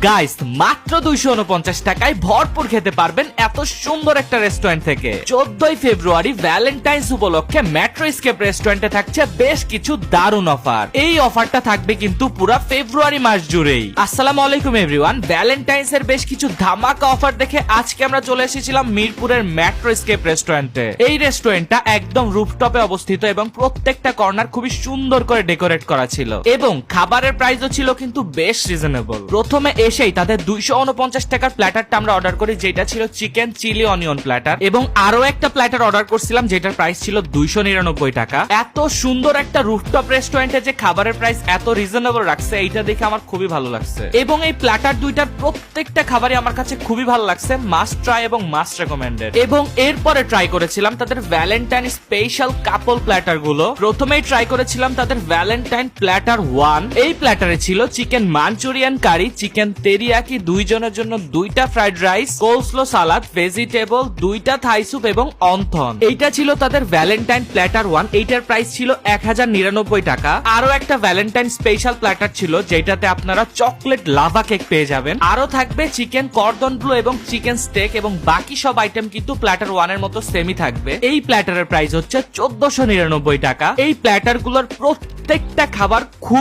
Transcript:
Guys মাত্র 249 টাকায় ভরপুর খেতে পারবেন এত সুন্দর একটা রেস্টুরেন্ট থেকে। 14ই ফেব্রুয়ারি ভ্যালেন্টাইন্স উপলক্ষে মেট্রো স্কেপ রেস্টুরেন্টে থাকছে বেশ কিছু দারুণ অফার। এই অফারটা থাকবে কিন্তু পুরো ফেব্রুয়ারি মাস জুড়েই। আসসালামু আলাইকুম এভরিওয়ান, ভ্যালেন্টাইন্স এর বেশ কিছু ধামাকা অফার দেখে আজকে আমরা চলে এসেছিলাম মিরপুরের মেট্রো স্কেপ রেস্টুরেন্টে। এই রেস্টুরেন্টটা একদম রুফটপে অবস্থিত এবং প্রত্যেকটা কর্নার খুবই সুন্দর করে ডেকোরেট করা ছিল এবং খাবারের প্রাইসও ছিল কিন্তু বেশ রিজনেবল। প্রথমে এসেই তাদের 249 টাকার প্ল্যাটারটা আমরা অর্ডার করি, যেটা ছিল চিকেন চিলি অনিয়ন প্ল্যাটার, এবং আরো একটা প্ল্যাটার অর্ডার করছিলাম যেটার প্রাইস ছিল 299 টাকা। এত সুন্দর একটা রুফটপ রেস্টুরেন্টে যে খাবারের প্রাইস এত রিজনেবল রাখছে, এইটা দেখে আমার খুবই ভালো লাগছে এবং এই প্ল্যাটার দুইটার প্রত্যেকটা খাবারই আমার কাছে খুবই ভালো লাগছে, মাস্ট ট্রাই এবং মাস্ট রেকমেন্ডেড। এবং এরপরে ট্রাই করেছিলাম তাদের ভ্যালেন্টাইন স্পেশাল কাপল প্ল্যাটার গুলো। প্রথমেই ট্রাই করেছিলাম তাদের ভ্যালেন্টাইন প্ল্যাটার 1। এই প্ল্যাটারে ছিল চিকেন মাঞ্চুরিয়ান কারি, চিকেন তেরিয়াকি, দুইজনের জন্য 2টা ফ্রাইড রাইস, কোলস্লো সালাদ, ভেজিটেবল, 2টা থাই স্যুপ এবং অন্থন। এইটা ছিল তাদের ভ্যালেন্টাইন প্ল্যাটার 1। এইটার প্রাইস ছিল 1099 টাকা। আরো একটা ভ্যালেন্টাইন স্পেশাল প্ল্যাটার ছিল যেটাতে আপনারা চকলেট লাভা কেক পেয়ে যাবেন। আরো থাকবে চিকেন কর্দন ব্লু এবং চিকেন স্টেক, এবং বাকি সব আইটেম কিন্তু প্ল্যাটার 1 এর মতো সেমই থাকবে। এই প্ল্যাটারের প্রাইস হচ্ছে 1499 টাকা। এই প্ল্যাটার গুলোর প্রত্যেকটা খাবার খুব